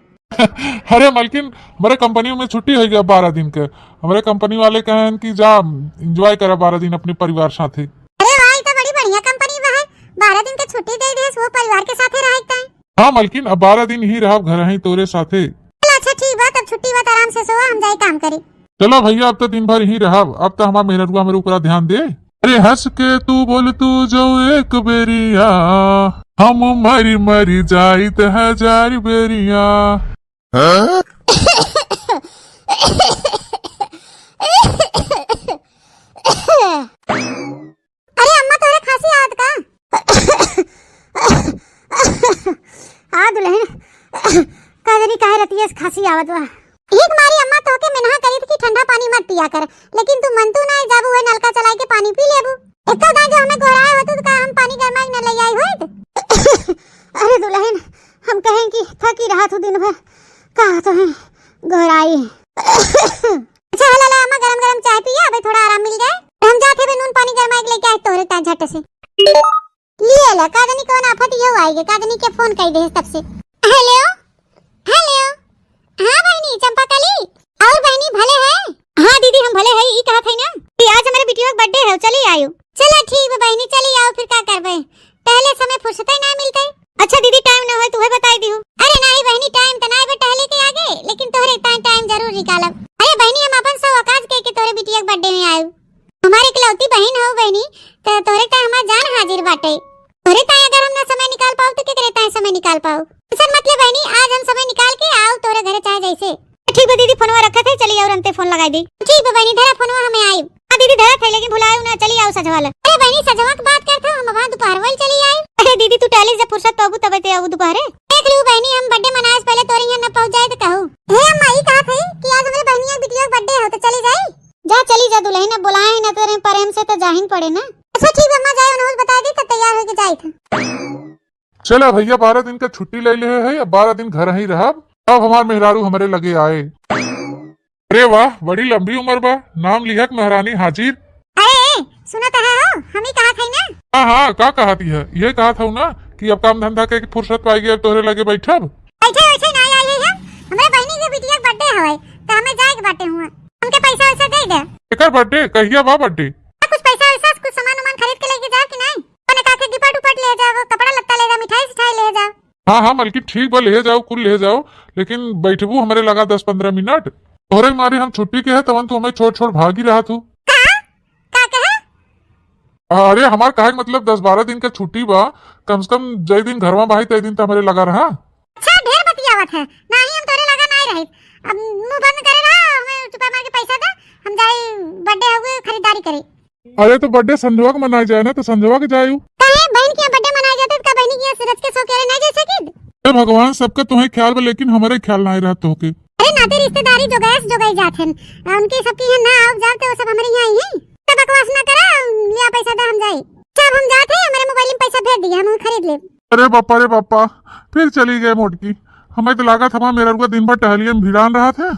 अरे मलकिन, हमारे कंपनी में छुट्टी हो गया 12 दिन के। हमारे कंपनी वाले कहें कि जा एंजॉय करा 12 दिन अपने परिवार साथे। अरे वाह, तो बड़ी बढ़िया कंपनी बा है। 12 दिन के छुट्टी दे दे, वो परिवार के साथे रहता है। हाँ मलकिन, अब 12 दिन ही रहा घर ही तोरे साथे। अच्छा ठीक बात, अब छुट्टी बात आराम से सोआ, हम जाए काम करे। चलो भैया, अब तो दिन भर ही रहा, अब तो हमारा मेहरुआ मेरे ऊपर ध्यान दे। अरे हंस के तू बोल तू जो एक बेरिया, हम मरी मरी जाइत 1000 बेरिया। अरे अम्मा तोरे खांसी आवत का? आ दुल्हन, काजनी काहे रतिया से खांसी आवत बा? एक मारी अम्मा तोके मना करी थी कि ठंडा पानी मत पिया कर, लेकिन तू मन तू नहीं, जाबू है नलका चला के पानी पी लेबू। एक तो जो हमें गोराए होत तो का हम पानी गरमा न ले आई होत। अरे दुल्हन, हम कहें कि थकी रहा तू दिन भर, कहा तो है गोराई। अच्छा ला अम्मा, गरम गरम चाय पिया, अबे थोड़ा आराम मिल जाए। हम जाते भी नून पानी गरमा के लेके आए तोरे ता झट से। लिए ला, काजनी कौन आफत ये आएगे, काजनी के फोन कर दे तब से। हेलो हेलो, हाँ बहनी चंपाकली, और बहनी भले है? हाँ दीदी हम भले है, ई कहा थे ना कि आज हमारे बिटिया का बर्थडे है, चली आयो। चलो ठीक है बहनी, चली आओ, फिर क्या करबे, पहले समय फुर्सत ही ना मिलते। अच्छा दीदी टाइम ना हो तुम्हें बताई दी हूँ। अरे नहीं बहनी, टाइम तो नहीं टहले के आगे, लेकिन तोहरे टाइम जरूर निकालब। अरे बहनी हम अपन सब आकाश के तोरे बिटिया के बर्थडे में आयो। हमारे इकलौती बहन हो बहनी, तो तोरे ता हमार जान हाजिर बाटे। तोरे ता अगर हम ना समय निकाल पाओ तो के करे ता समय निकाल पाओ। टेंशन मत ले बहनी, आज हम समय निकाल के आओ तोरे घरे चाहे जैसे। ठीक है दीदी, फोनवा रखा थे, चली आओ रंते फोन लगाई दी। ठीक है बहनी, धरा फोनवा हमें आई। हां दीदी धरा थे, लेकिन भुलायो ना, चली आओ सजवाल। अरे बहनी सजवा की बात करता हम वहां दोपहर वाली चली आई। अरे दीदी तू टहली जब फुर्सत पाबू तब ते आओ दोपहर। देख लू बहनी, हम बर्थडे मनाए से पहले तोरे यहां न पहुंच जाए तो कहू। हे अम्मा ई कहा थे कि आज हमारे बहनिया बिटिया का बर्थडे हो तो चली जाए। जा चली जा दुल्हन, ने बुलाए ना तेरे प्रेम से तो जाहिन पड़े ना। अच्छा ठीक है अम्मा, जाए उन्होंने बता दी तो तैयार होके जाई था। चला भैया, 12 दिन का छुट्टी ले ले है, अब 12 दिन घर ही रहा। अब हमार मेहरारू हमारे लगे आए। अरे वाह, बड़ी लंबी उम्र बा, नाम लिहक महारानी हाजिर। अरे सुना तो है हो, हम ही कहा थे ना। हाँ हाँ, का कहा थी है, ये कहा था ना कि अब काम धंधा के फुर्सत पाएगी, अब तोहरे लगे बैठब। बैठे बैठे ना आई है हम, हमारे बहनी के बिटिया का बर्थडे हवे तो हमें जाए के बाटे हुआ। हमके पैसा वैसा दे दे। एकर बर्थडे कहिया बा? बर्थडे कुछ पैसा वैसा कुछ सामान खरीद के लेके जा कि नहीं? कोने का के गिफ्ट उपट ले जाओ, कपड़ा लत्ता ले जाओ, मिठाई सिठाई ले जाओ। हाँ हाँ मलकी, ठीक बा, ले जाओ, कुल ले जाओ, लेकिन बैठबू हमारे लगा 10-15 मिनट। तोहरे मारे हम छुट्टी के है तवन तो हमें छोड़ भागी रहा तू। का कहा? अरे हमार कहे मतलब 10-12 दिन का छुट्टी बा, कम से कम जय दिन घरवा बाही तय दिन तो हमारे लगा रहा। अच्छा ढेर बतियावत है, नहीं हम तोरे लगा नहीं रहे। अब मुंह बंद करे रहा, हमें चुपा मार के पैसा दे, हम जाए बर्थडे हुए खरीदारी करे। अरे तो बर्थडे संजवा के मनाया जाए ना, तो संजवा के जायू। काहे बहन के बर्थडे मनाया जाता है, बहनी की सूरज के सो के नहीं जैसे कि। अरे भगवान, सबका तुम्हें ख्याल बा, लेकिन हमारे ख्याल नहीं रहा तो के। अरे नाते रिश्तेदारी जो गई जात हैं, उनके सबकी है ना आओ जाते वो सब हमारे यहाँ ही हैं। तो बकवास ना करा, लिया पैसा दे हम जाए। जब हम जाते हैं हमारे मोबाइल में पैसा भेज दिया, हम खरीद ले। अरे बापा, फिर चली गए मोटकी। हमें तो लगा था मेरा दिन भर टहलिए में भिड़ान रहा था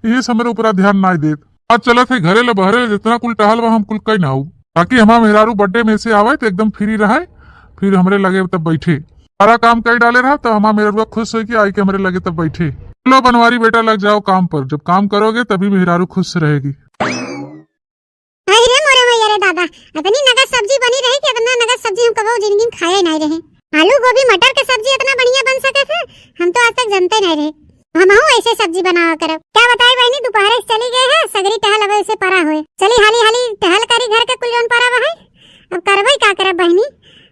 ये समय ऊपर ध्यान ना देत। आज चलत है घरे ले बहरे जितना कुल टहल वह हम कुल कई ना हो, ताकि हमारा मेहरारू बर्थडे में से आवे तो एकदम फ्री रहे, फिर हमरे लगे तब बैठे सारा काम कर डाले रहा तो हमारा मेहरारू खुश हो कि आई के हमरे लगे तब बैठे। चलो बनवारी बेटा लग जाओ काम पर, जब काम करोगे तभी मेहरारू खुश रहेगी। अरे मोरे मैया रे दादा, इतनी नगद सब्जी बनी रही कि इतना नगद सब्जी हम कभी जिंदगी में खाए नहीं रहे। आलू गोभी मटर के सब्जी इतना बढ़िया बन सके थे हम तो आज तक जानते नहीं रहे। हम ऐसे सब्जी बनावा करब। क्या बताए बहनी, दोपहर से चली गए है सगरी टहल अब से परा होए, चली हाली हाली टहल करी घर के कुल जौन परा है। अब करबई का करब बहनी,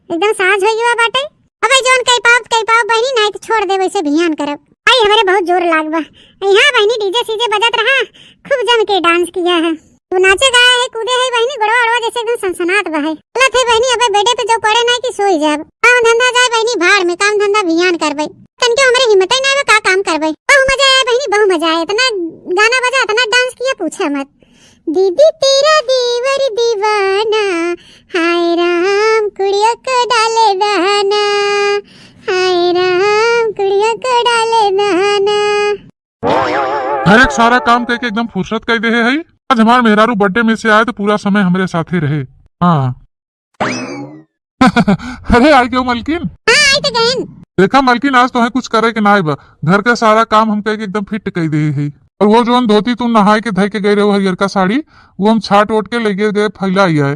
एकदम साझ हो गया बाटे। अब जौन कई पाव बहनी नहीं तो छोड़ दे वैसे भियान करब। आई हमारे बहुत जोर लागबा यहाँ बहनी, डीजे सीजे बजत रहा, खूब जम के डांस किया है। तू नाचे गाया है कूदे है बहनी, गड़वा अड़वा जैसे एकदम सनसनात बा है। गलत है बहनी, अबे बेटे पे जो पड़े ना कि सोई जाब। काम धंधा जाए बहनी भाड़ में, काम धंधा भियान करबई। तनके हमरे हिम्मत ही ना का काम करबई। बहु मजा आया बहनी, बहु मजा आया। इतना गाना बजा, इतना डांस किया, पूछा मत। दीदी तेरा देवर दीवाना, हाय राम कुड़िया को डाले दहाना, हाय राम कुड़िया को डाले दहाना। हर एक सारा काम करके एकदम फुर्सत कर दे है। आज हमारे मेहरारू बर्थडे में से आए तो पूरा समय हमारे साथे रहे। हाँ अरे आई क्यों मलकिन? हाँ आई तो गहन। देखा मलकिन, आज तो है कुछ करे के ना बा, घर का सारा काम हम कह के एकदम फिट कर दे है। और वो जो धोती तुम नहाए के धय के गए रहे हरियर का साड़ी, वो हम छाट ओट के लेके गए फैला है।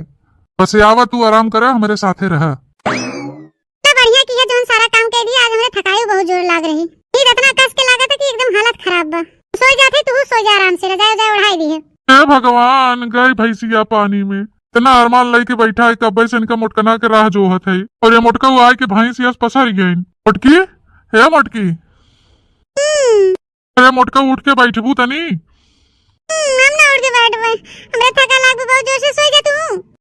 बस आवा तू आराम करे, हमारे साथे रहा। तो बढ़िया किया जोन सारा काम कर दिया। आज हमें थकाई बहुत जोर लाग रही, नींद इतना कस के लगा था कि एकदम हालत खराब बा। सो जाते तू, सो जा आराम से, रजाई रजाई उड़ाई दी है। हे भगवान, गई भैंसिया पानी में, इतना अरमान लई के बैठा है, कब्बे से इनका मोटकना के राह जोहत है, और ये मोटका वो आए के भैंसिया पसर गई। मोटकी हे मोटकी, अरे मोटका उठ के बैठबू तनी। हम ना उठ के बैठबे, हमरे थका लागू बहुत जोर से। सोई जा तू,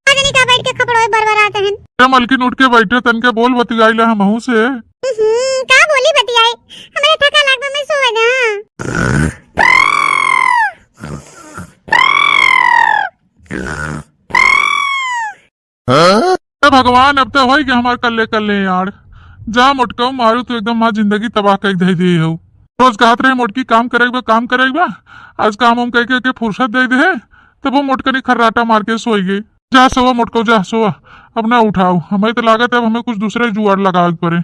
आज नहीं का बैठ के खपड़ोए बरबराते हैं। अरे मलकिन उठ के बैठे, तन के बोल बतियाइले हम हूं से। का बोली बतियाई, हमरे थका लागबे में सोए ना। भगवान, अब तो होई कि हमार कल्ले कल्ले यार। जा मोटका मारू तो एकदम माँ जिंदगी तबाह कर दे दी हो। रोज कहत रहे मोटकी काम करेगा, आज काम हम कह के फुर्सत दे दे, तब वो मोटकनी खर्राटा मार के सोई गई। जा सोवा मोटको, जा सोवा, अब ना उठाओ। हमें तो लागत है अब हमें कुछ दूसरे जुआड़ लगावे पड़े।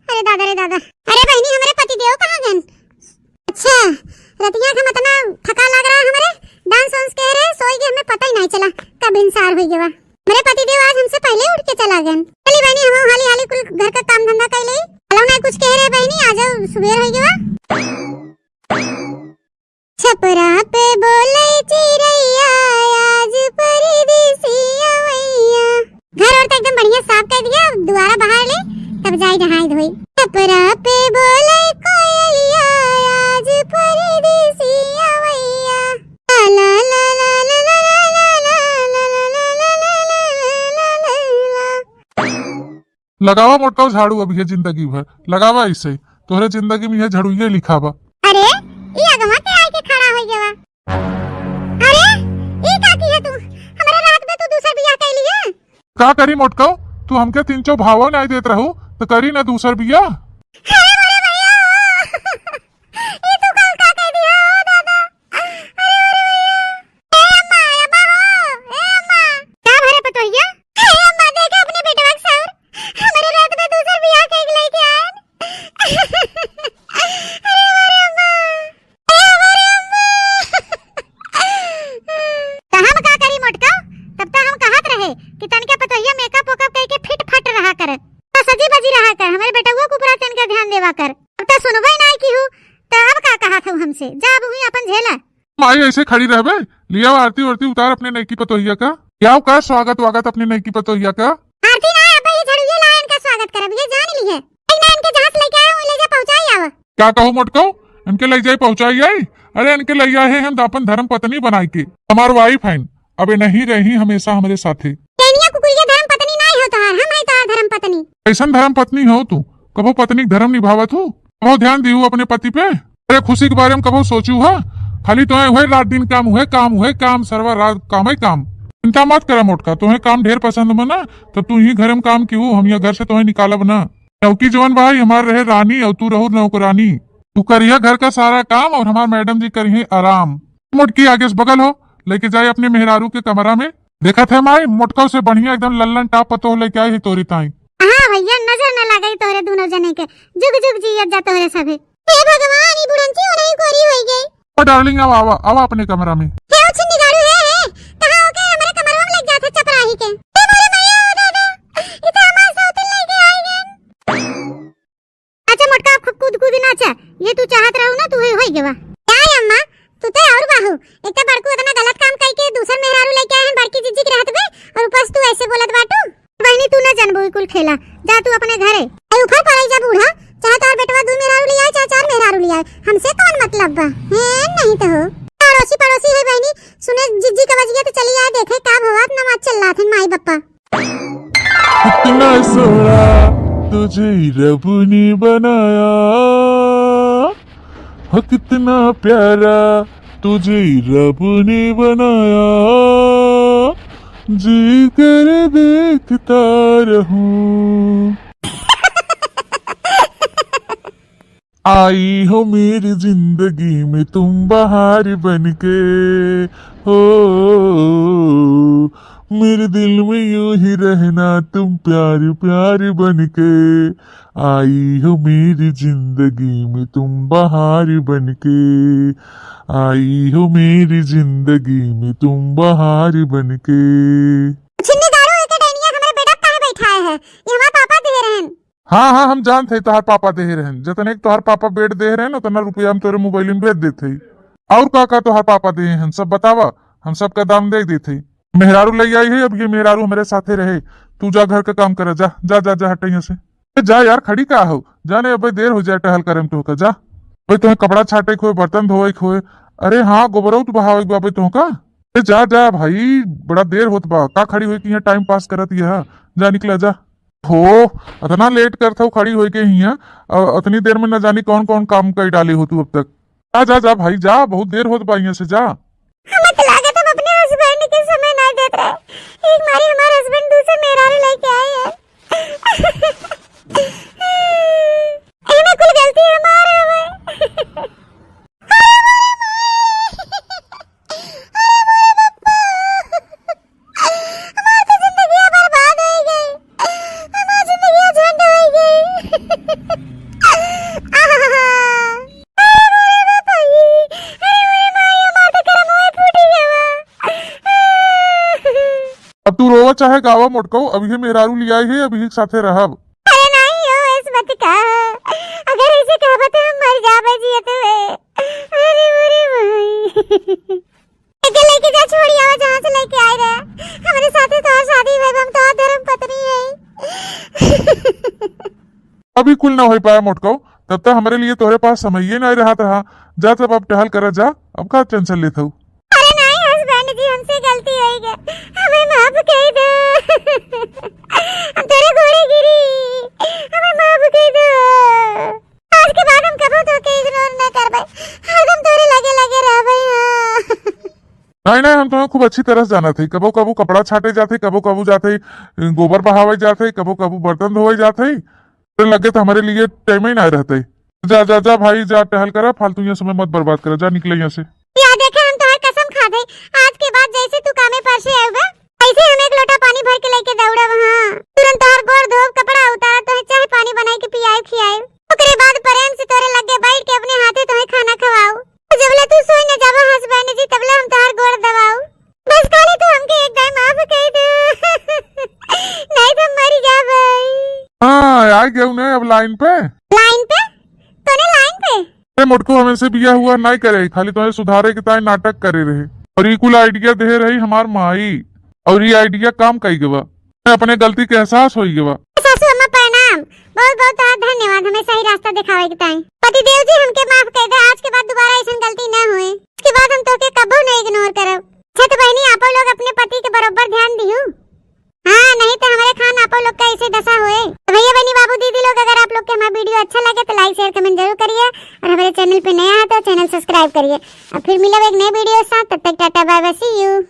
अरे दादा रे दादा, अरे बहनी हमारे पति देव कहाँ गए? अच्छा रतिया का मतलब थका लग रहा है हमारे, डांस वांस कह रहे सोई गए, हमें पता ही नहीं चला कब इंसार हो गया। मेरे पति देव आज हमसे पहले उठ के चला गए। चली बहनी हम हाली हाली कुल घर का काम धंधा कर ले। चलो ना कुछ कह रहे बहनी, आ जाओ सुबह हो गया। छपरा पे बोले चिरैया, आज परदेसिया मैया। घर और तो एकदम बढ़िया साफ कर दिया, दोबारा बाहर ले तब जाई नहाई धोई। छपरा पे बोले कोयलिया, आज परदेसिया मैया। ला ला ला ला ला ला ला ला ला ला ला। लगावा मोटका झाड़ू, अब ये जिंदगी भर लगावा ऐसे ही, तोहरे जिंदगी में ये झाड़ूये लिखा बा। अरे ये अगवा के आके खड़ा हो गया। अरे ये का की है तू? हमारे रात में तू दूसरा बियाह कर लिया? का करी मोटका, तू हमके 3 भाव नहीं देत रहू तो करी ना दूसर बियाह। अरे मोरे भैया ये तू कल का कह दिया हो दादा। अरे मोरे भैया, ए अम्मा ए अम्मा क्या भरे पटोहिया? ए अम्मा देखा अपने बेटवा के साथ हमारे रात में दूसरा बियाह कर लेके आए। अरे मोरे अम्मा, अरे मोरे अम्मा। हम का करी मोटका, तब तक हम कहत रहे कि तनके पटोहिया मेकअप वकअप करके फिट फट रहा कर, तो सजी बजी रहा कर, हमारे बेटा को ऊपर तन का ध्यान देवा कर। अब तो सुनबई नहीं की हूं, तो अब का कहा था हमसे, जा अब हुई अपन झेला। माई ऐसे खड़ी रहबे, लिया आरती उरती उतार अपने नईकी पतोहिया का। क्या का स्वागत वागत अपने नईकी पतोहिया का। आरती ना अब ये झड़ुए ला इनका स्वागत करब, ये जान ली है। ना इनके जहां लेके आए वो ले जा पहुंचाई आवा। क्या कहूं मोटको, इनके ले जाए पहुंचाई आई? अरे इनके ले आए हम तो अपन धर्म पत्नी बनाई के, हमार वाइफ है, अबे नहीं रही हमेशा हमारे साथे। टेनिया कुकुरिया धर्म पत्नी नहीं हो तोहार, हम है तोहार धर्म पत्नी। ऐसा धर्म पत्नी हो तू, कबो पत्नी धर्म निभावत हो, कबो ध्यान दियो अपने पति पे। अरे खुशी के बारे में कबो सोचू हा, खाली तुम्हें हुए रात दिन काम सर्वा रात काम है काम। चिंता मत करा मोटका, तुम्हें काम ढेर पसंद बना तो तू ही घर में काम क्यों, हम यहाँ घर से तुम्हें निकाला बना। चौकी जवन भाई हमार रहे रानी और तू रहो नौकरानी। तू करिए घर का सारा काम और हमार मैडम जी करिए आराम। मोटकी आगे से बगल हो लेके जाए अपने मेहरारू के कमरा में। देखा थे माई मोटका से बढ़िया एकदम लल्लन टाप पतो लेके आई तोरी ताई। हाँ भैया नजर न लगे तोरे दोनों जने के, जुग जुग जियत जा तोरे सभे। हे भगवान ई बुढ़ंची ओनही कोरी होई गई। ओ डार्लिंग आवा अपने कमरा में। हे ओ छिन्नी गाड़ू है कहां हो के हमारे कमरवा में लग जात है चपराही के। हे मोरे मैया ओ दादा ई त हमार साथ लेके आई गन। अच्छा मोटका खूब कूद नाचा, ये तू चाहत रहू ना तू होई गेवा। यार अम्मा तू तो और बाहू एक तो बड़कू इतना गलत काम कई के दूसर मेहरारू लेके आए हैं बड़की जिज्जी के रहत बे, और ऊपर से तू ऐसे बोलत बाटू। बहनी तू ना जानबो कुल खेला, जा तू अपने घरे। ए ऊपर पड़ाई जा बूढ़ा, चाहे तोर बेटवा दू मेहरारू ले आए चाहे चार मेहरारू ले आए, हमसे कौन मतलब बा है नहीं तो हो। पड़ोसी है बहनी, सुने जिज्जी का बज गया तो चली आए देखे का भवात नमाज चल रहा थे माई बप्पा। कितना सोना तुझे रब ने बनाया, हो कितना प्यारा तुझे रब ने बनाया, जी कर देखता रहूं। आई हो मेरी जिंदगी में तुम बहार बनके, हो मेरे दिल में यूं ही रहना तुम प्यार प्यार बनके। आई हो मेरी जिंदगी में तुम बहार बनके, आई हो मेरी जिंदगी में तुम बहार बनके। छिन्नी दारू एक डैनिया हमारे बेटा कहां बैठा है, ये हमारे पापा दे रहन। हाँ हम जानते तोहार पापा दे रहन, जितने तोहार पापा बेड दे रहन उतना रुपया हम तोरे मोबाइल में भेज देते। और का तोहार पापा दे हैं सब बतावा, हम सबका दाम दे देते। मेहरारू ले आई है, अब ये मेहरारू हमारे साथे रहे। तू जा घर का काम करे, जा जा जा जा हट यहाँ से। जा यार खड़ी का हो, जाने अब देर हो जाए टहल करे तो का जा। भाई तुम्हें कपड़ा छाटे खोए बर्तन धोए खोए, अरे हाँ गोबरऊ तो बहावे बाबे तो का। जा जा भाई बड़ा देर होत बा, का खड़ी हुई कि टाइम पास करत यह, जा निकला जा। हो इतना लेट करता खड़ी हुई के हिया, इतनी देर में न जानी कौन कौन काम कर डाली हो तू अब तक। जा जा जा भाई जा, बहुत देर होत बा यहाँ से जा। हमें तो लागत हम अपने हस्बैंड के समय नहीं देते रहे, एक मारी हमारे हस्बैंड दूसरे मेहरारू लेके आए हैं। इनमें कुल गलती हमारे है। हमारी तो जिंदगी बर्बाद हो गई, हमारी जिंदगी झंड हो गई। अब तू रोवा चाहे गावा मोटको, अभी मेहरारू लिया है, अभी साथे रहब। अरे नहीं हो इस मत का, अगर ऐसे कहबा तो हम मर जाबे जियते हुए। अरे मेरे भाई लेके जा छोड़ी आवा जहां से लेके आए रहे, हमारे साथे तो शादी हुई, हम तो धर्म पत्नी है। अभी कुल ना हो पाया मोटको, तब तक हमारे लिए तोहरे पास समय ही नहीं रहा। जा तब अब टहल कर जा, अब का टेंशन लेता हूँ। अरे नहीं हस्बैंड जी हमसे गलती हो गई, हमें माफ कर दो। हम तेरे घोड़े गिरी, हमें माफ कर दो। आज के बाद हम कभी तो के इग्नोर न करबे, हरदम तोरे लगे लगे रहबे। नहीं हम तुम्हें खूब अच्छी तरह से जाना थे, कबो कबो कपड़ा छाटे जाते, कबो कबो जाते गोबर बहावे जाते, कबो कबो बर्तन धोए जाते, तो लगे तो हमारे लिए टाइम ही ना रहते। जा जा जा भाई जा टहल करा, फालतू ये समय मत बर्बाद करा, जा निकले यहाँ से। या देखे हम तोहर कसम खा दे, आज के बाद जैसे तू कामे पर से आएगा ऐसे हम एक लोटा पानी भर के लेके दौड़ा वहां, तुरंत तोहर गोड़ धो कपड़ा उतार, तोहे चाय पानी बनाई के पियाए खियाए, ओकरे बाद प्रेम से तोरे लगे बैठ के अपने हाथे तोहे खाना खवाओ। जबले तू सोई न जावा हस्बैंड जी तबले हम तोहर गोड़ दबाओ। बस खाली तू हमके एक दाई माफ कर दे, नहीं तो मर जाबे। हाँ आ गया उन्हें अब लाइन पे तोने लाइन पे मोटको हमें से बिया हुआ नहीं करे, खाली तुम्हें सुधारे के ताई नाटक करे रहे, और ये कुल आइडिया दे रही हमार माई, और ये आइडिया काम कई गवा, अपने गलती के एहसास हो गवा। सासू अम्मा प्रणाम, बहुत बहुत धन्यवाद हमें सही रास्ता दिखावे के ताई। पति देव जी हमके माफ कर दे, आज के बाद दोबारा ऐसी गलती न होए, इसके बाद हम तोके कबो नहीं इग्नोर करब। छत बहनी आप लोग अपने पति के बराबर ध्यान दियो, हाँ नहीं तो हमारे खान आप लोग का ऐसे दशा हुए। तो भैया बहनी बाबू दीदी लोग अगर आप लोग के हमारा वीडियो अच्छा लगे तो लाइक शेयर कमेंट जरूर करिए, और हमारे चैनल पे नया है तो चैनल सब्सक्राइब सब्सक्राइब करिए। अब फिर मिलेंगे एक नए वीडियो के साथ, तब तक टाटा बाय बाय, सी यू।